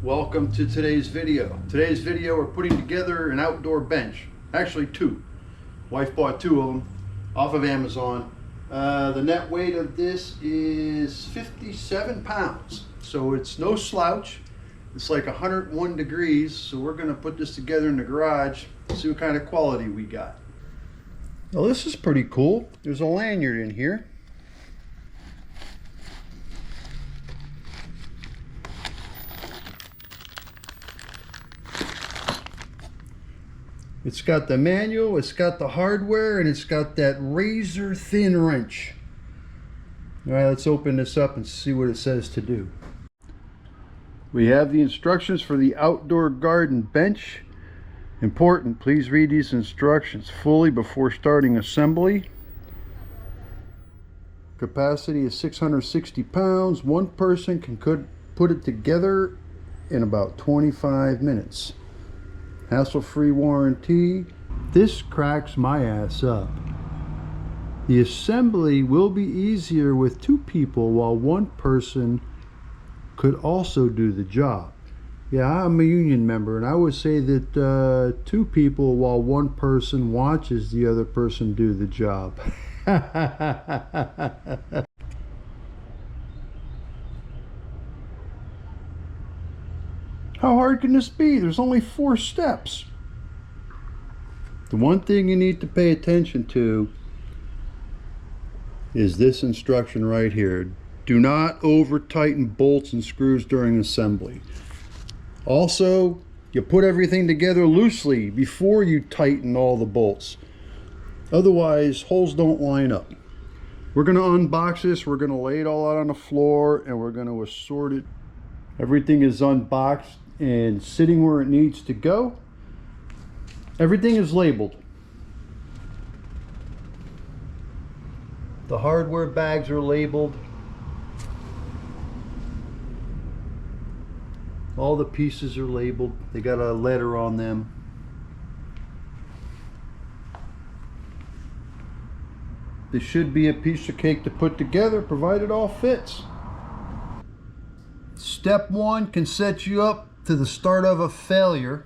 Welcome to today's video. Today's video, we're putting together an outdoor bench. Actually two. Wife bought two of them off of Amazon. The net weight of this is 57 pounds. So it's no slouch. It's like 101 degrees. So we're gonna put this together in the garage, see what kind of quality we got. Well, this is pretty cool. There's a lanyard in here. It's got the manual, it's got the hardware, and it's got that razor thin wrench. All right, let's open this up and see what it says to do. We have the instructions for the outdoor garden bench. Important, please read these instructions fully before starting assembly. Capacity is 660 pounds. One person can put it together in about 25 minutes. Hassle-free warranty. This cracks my ass up. The assembly will be easier with two people while one person could also do the job. Yeah, I'm a union member and I would say that two people while one person watches the other person do the job. How hard can this be? There's only 4 steps. The one thing you need to pay attention to is this instruction right here. Do not over tighten bolts and screws during assembly. Also, you put everything together loosely before you tighten all the bolts. Otherwise, holes don't line up. We're going to unbox this, we're going to lay it all out on the floor, and we're going to assort it. Everything is unboxed and sitting where it needs to go. Everything is labeled. The hardware bags are labeled. All the pieces are labeled. They got a letter on them. This should be a piece of cake to put together, provided it all fits. Step 1 can set you up to the start of a failure,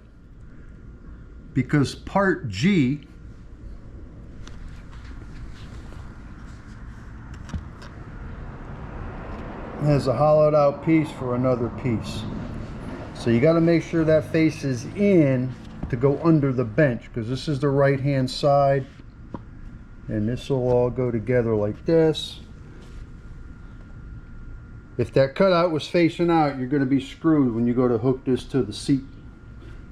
because part G has a hollowed out piece for another piece. So you got to make sure that faces in to go under the bench, because this is the right hand side and this will all go together like this. If that cutout was facing out, you're going to be screwed when you go to hook this to the seat.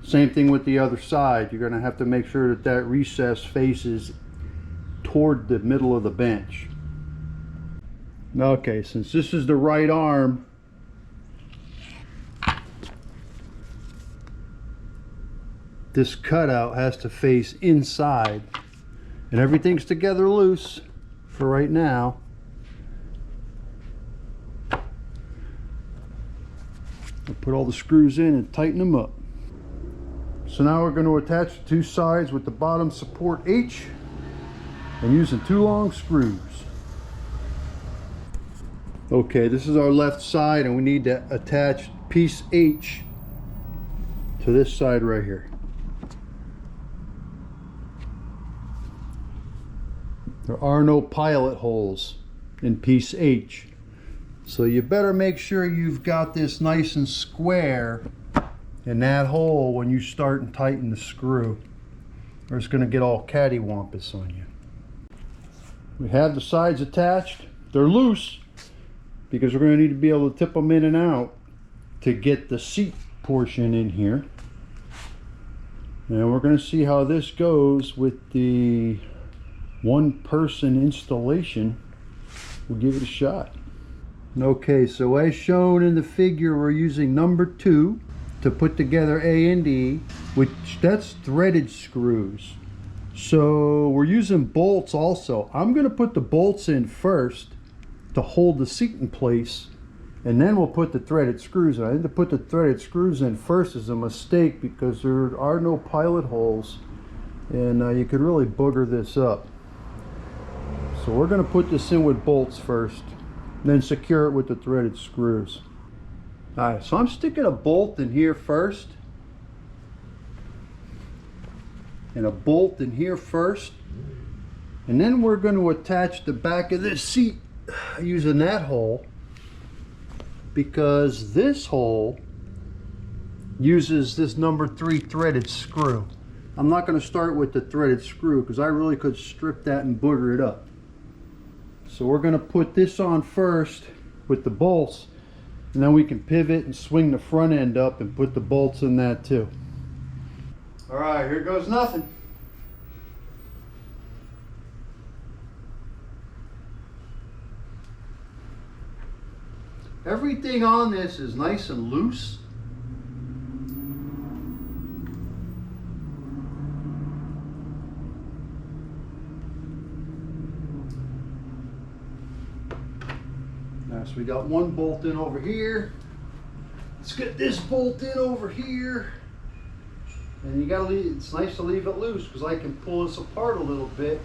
Same thing with the other side. You're going to have to make sure that that recess faces toward the middle of the bench. Okay, since this is the right arm, this cutout has to face inside, and everything's together loose for right now. I'll put all the screws in and tighten them up. So now we're going to attach the two sides with the bottom support H and using 2 long screws. Okay, this is our left side and we need to attach piece H to this side right here. There are no pilot holes in piece H. So you better make sure you've got this nice and square in that hole when you start and tighten the screw, or it's going to get all cattywampus on you. We have the sides attached. They're loose because we're going to need to be able to tip them in and out to get the seat portion in here. And we're going to see how this goes with the one-person installation. We'll give it a shot. Okay, so as shown in the figure, we're using number 2 to put together A and D, which that's threaded screws. So we're using bolts also. I'm going to put the bolts in first to hold the seat in place, and then we'll put the threaded screws in. I think to put the threaded screws in first is a mistake because there are no pilot holes, and you could really booger this up. So we're going to put this in with bolts first, then secure it with the threaded screws. All right, so I'm sticking a bolt in here first. And a bolt in here first. And then we're going to attach the back of this seat using that hole, because this hole uses this number 3 threaded screw. I'm not going to start with the threaded screw because I really could strip that and booger it up. So we're going to put this on first with the bolts, and then we can pivot and swing the front end up and put the bolts in that too. All right, here goes nothing. Everything on this is nice and loose. Now, so we got one bolt in over here. Let's get this bolt in over here. And you gotta leave, it's nice to leave it loose because I can pull this apart a little bit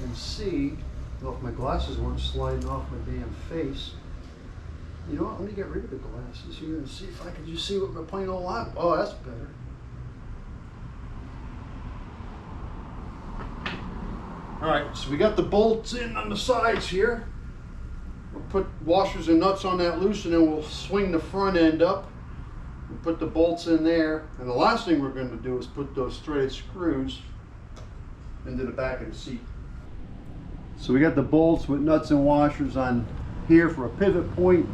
and see. Well, if my glasses weren't sliding off my damn face. You know what, let me get rid of the glasses here and see if I can just see what my plain old eye. Oh, that's better. All right, so we got the bolts in on the sides here. We'll put washers and nuts on that loose, and then we'll swing the front end up and put the bolts in there. And the last thing we're going to do is put those threaded screws into the back of the seat. So we got the bolts with nuts and washers on here for a pivot point.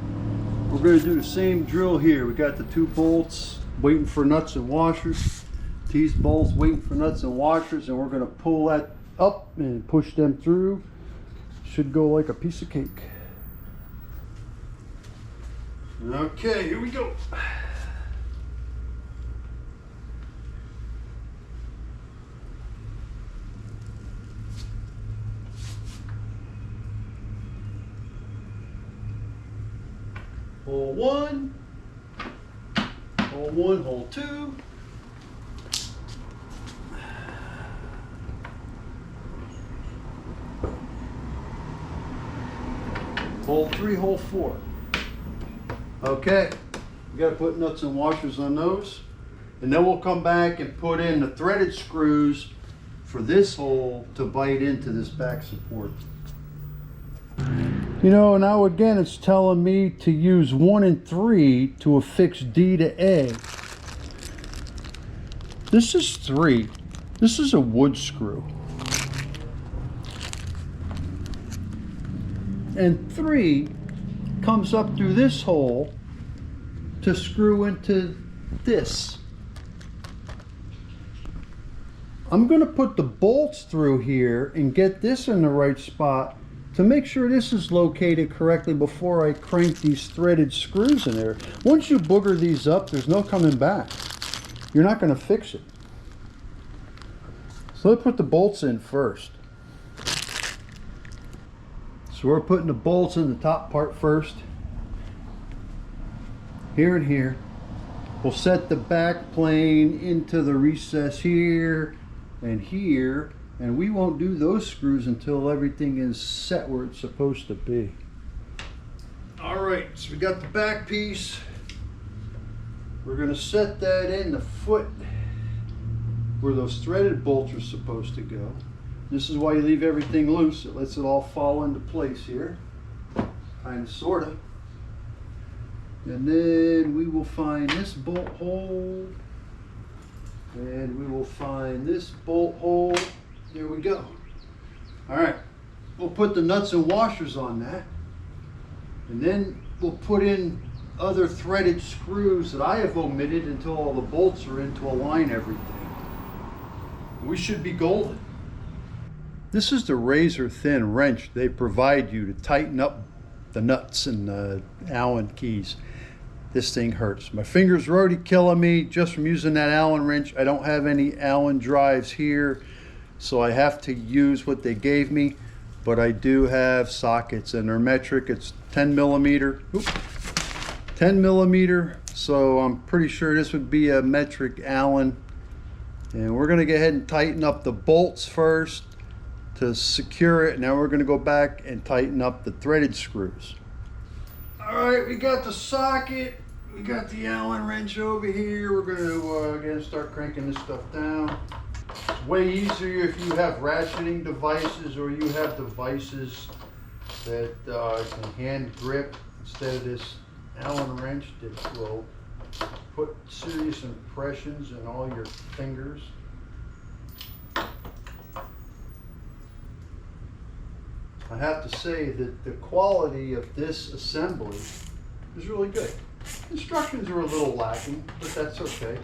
We're going to do the same drill here. We got the 2 bolts waiting for nuts and washers. These bolts waiting for nuts and washers, and we're going to pull that up and push them through. Should go like a piece of cake. Okay, here we go. Hole 1, hole 1, hole 2. Hole 3, hole 4. Okay, we got to put nuts and washers on those. And then we'll come back and put in the threaded screws for this hole to bite into this back support. You know, now again it's telling me to use 1 and 3 to affix D to A. This is 3. This is a wood screw. And 3 comes up through this hole to screw into this. I'm going to put the bolts through here and get this in the right spot to make sure this is located correctly before I crank these threaded screws in there. Once you booger these up, there's no coming back. You're not going to fix it. So let's put the bolts in first. So we're putting the bolts in the top part first. Here and here. We'll set the back plane into the recess here and here. And we won't do those screws until everything is set where it's supposed to be. All right, so we got the back piece. We're going to set that in the foot where those threaded bolts are supposed to go. This is why you leave everything loose. It lets it all fall into place here. Kind of, sort of. And then we will find this bolt hole. And we will find this bolt hole. There we go. All right, we'll put the nuts and washers on that. And then we'll put in other threaded screws that I have omitted until all the bolts are in to align everything. We should be golden. This is the razor thin wrench they provide you to tighten up the nuts and the Allen keys. This thing hurts. My fingers are already killing me just from using that Allen wrench. I don't have any Allen drives here, so I have to use what they gave me, but I do have sockets and they're metric. It's 10 millimeter. Oops. 10 millimeter, so I'm pretty sure this would be a metric Allen. And we're going to go ahead and tighten up the bolts first to secure it. Now we're going to go back and tighten up the threaded screws. Alright, we got the socket, we got the Allen wrench over here. We're gonna again start cranking this stuff down. It's way easier if you have ratcheting devices or you have devices that can hand grip instead of this Allen wrench that will put serious impressions in all your fingers. I have to say that the quality of this assembly is really good. Instructions are a little lacking, but that's okay.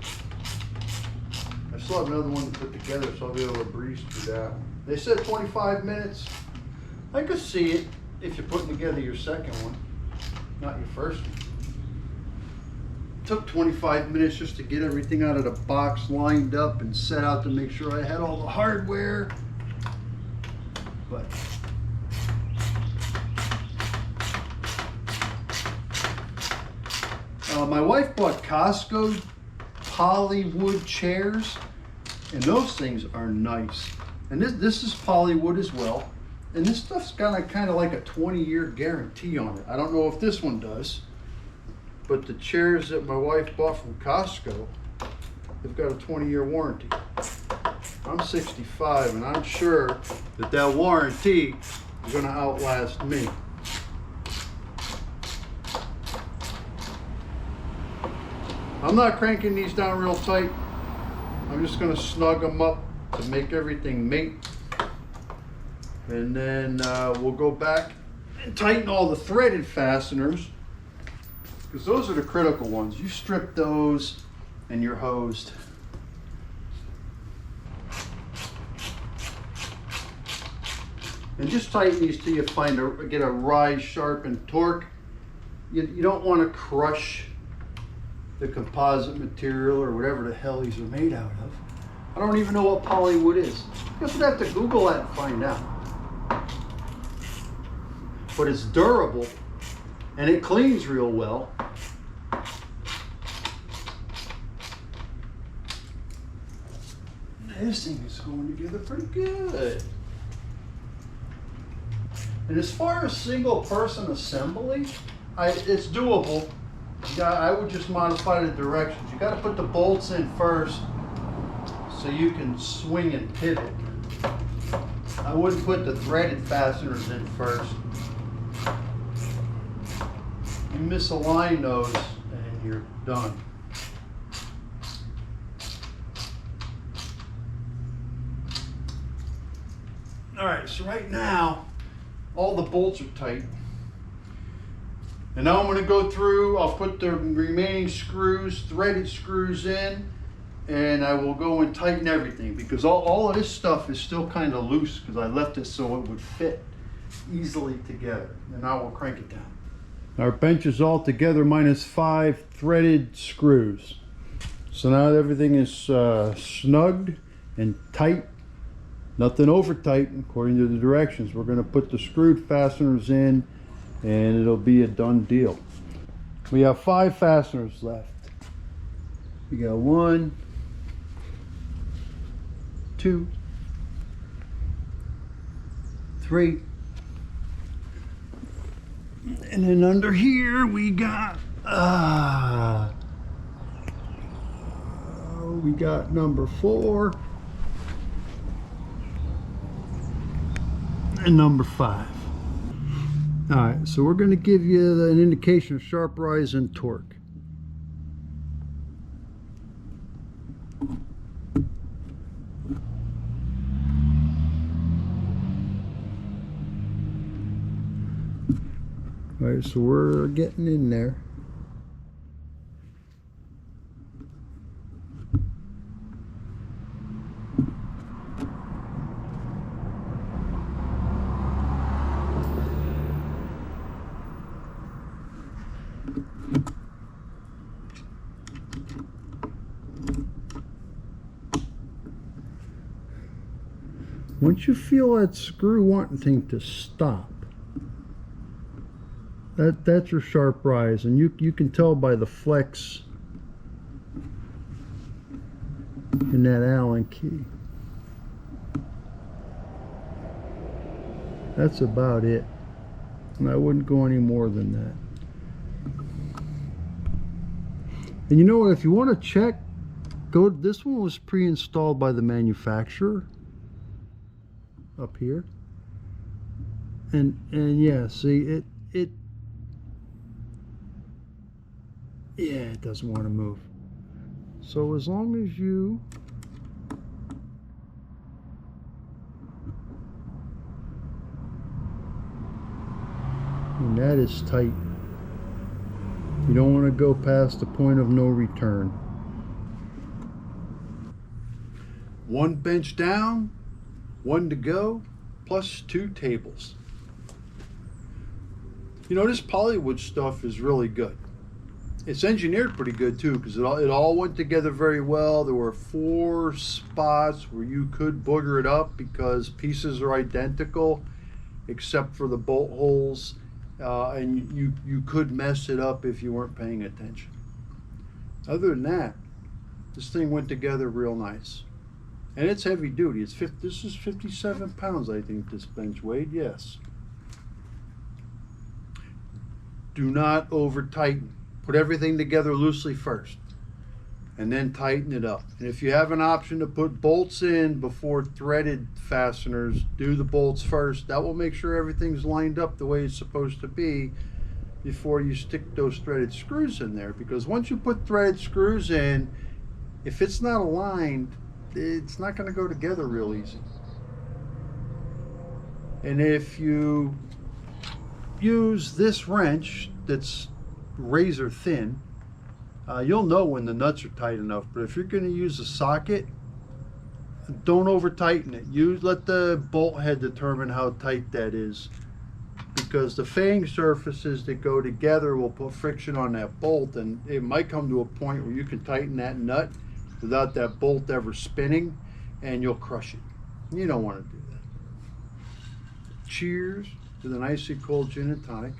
I still have another one to put together, so I'll be able to breeze through that one. They said 25 minutes. I could see it if you're putting together your second one, not your first one. It took 25 minutes just to get everything out of the box lined up and set out to make sure I had all the hardware. But my wife bought Costco polywood chairs, and those things are nice. And this is polywood as well. And this stuff's got kind of like a 20-year guarantee on it. I don't know if this one does, but the chairs that my wife bought from Costco, they've got a 20-year warranty. I'm 65, and I'm sure that that warranty is going to outlast me. I'm not cranking these down real tight. I'm just going to snug them up to make everything mate. And then we'll go back and tighten all the threaded fasteners, because those are the critical ones. You strip those and you're hosed. And just tighten these till you get a rise, sharp, and torque. You don't want to crush the composite material or whatever the hell these are made out of. I don't even know what polywood is. I guess I'd have to Google that and find out. But it's durable and it cleans real well. This thing is going together pretty good. And as far as single person assembly, it's doable. I would just modify the directions. You got to put the bolts in first so you can swing and pivot. I wouldn't put the threaded fasteners in first. You misalign those and you're done. All right, so right now, all the bolts are tight. And now I'm going to go through, I'll put the remaining screws, threaded screws in, and I will go and tighten everything, because all of this stuff is still kind of loose because I left it so it would fit easily together. And now we'll crank it down. Our bench is all together minus 5 threaded screws. So now everything is snugged and tight. Nothing over tight according to the directions. We're going to put the screwed fasteners in and it'll be a done deal. We have 5 fasteners left. We got 1, 2, 3. And then under here we got number 4 and number 5. All right, so we're going to give you an indication of sharp rise and torque. All right, so we're getting in there. Once you feel that screw wanting to stop, that's your sharp rise, and you can tell by the flex in that Allen key. That's about it, and I wouldn't go any more than that. And you know what, if you want to check, this one was pre-installed by the manufacturer up here. And yeah, see, it doesn't want to move. So as long as you and that is tight. You don't want to go past the point of no return. One bench down, one to go, plus 2 tables. You know, this Polywood stuff is really good. It's engineered pretty good too, because it all went together very well. There were 4 spots where you could booger it up because pieces are identical except for the bolt holes, and you could mess it up if you weren't paying attention. Other than that, this thing went together real nice. And it's heavy duty. This is 57 pounds, I think this bench weighed, yes. Do not over tighten. Put everything together loosely first and then tighten it up. And if you have an option to put bolts in before threaded fasteners, do the bolts first. That will make sure everything's lined up the way it's supposed to be before you stick those threaded screws in there. Because once you put threaded screws in, if it's not aligned, it's not going to go together real easy. And if you use this wrench that's razor thin, you'll know when the nuts are tight enough. But if you're going to use a socket, don't over tighten it. Let the bolt head determine how tight that is, because the fang surfaces that go together will put friction on that bolt, and it might come to a point where you can tighten that nut without that bolt ever spinning, and you'll crush it. You don't want to do that. Cheers with an icy cold gin and tonic.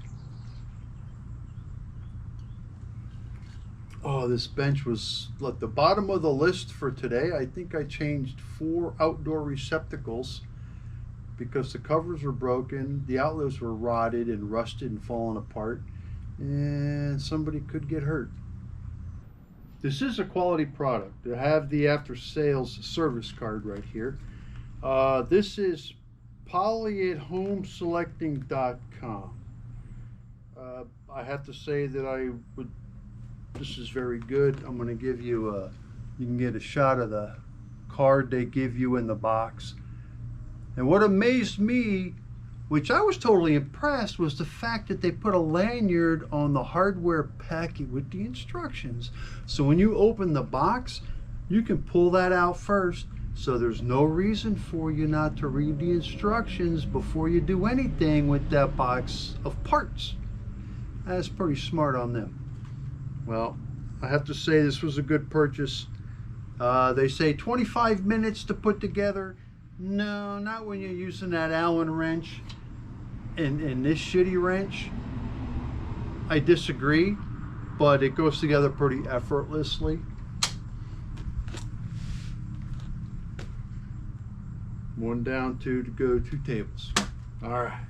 Oh, this bench was at the bottom of the list for today. I think I changed 4 outdoor receptacles because the covers were broken, the outlets were rotted and rusted and falling apart, and somebody could get hurt. This is a quality product. I have the after sales service card right here. This is polyathomeselecting.com. I have to say that this is very good. I'm going to give you you can get a shot of the card they give you in the box. And what amazed me, which I was totally impressed, was the fact that they put a lanyard on the hardware packet with the instructions. So when you open the box, you can pull that out first. So there's no reason for you not to read the instructions before you do anything with that box of parts. That's pretty smart on them. Well, I have to say this was a good purchase. They say 25 minutes to put together. No, not when you're using that Allen wrench and this shitty wrench. I disagree, but it goes together pretty effortlessly. One down, 2 to go, 2 tables. All right.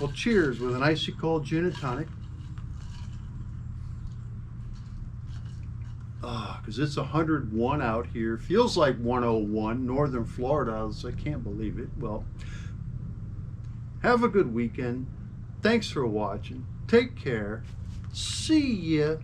Well, cheers with an icy cold gin and tonic. Because it's 101 out here. Feels like 101. Northern Florida. I can't believe it. Well, have a good weekend. Thanks for watching. Take care. See ya.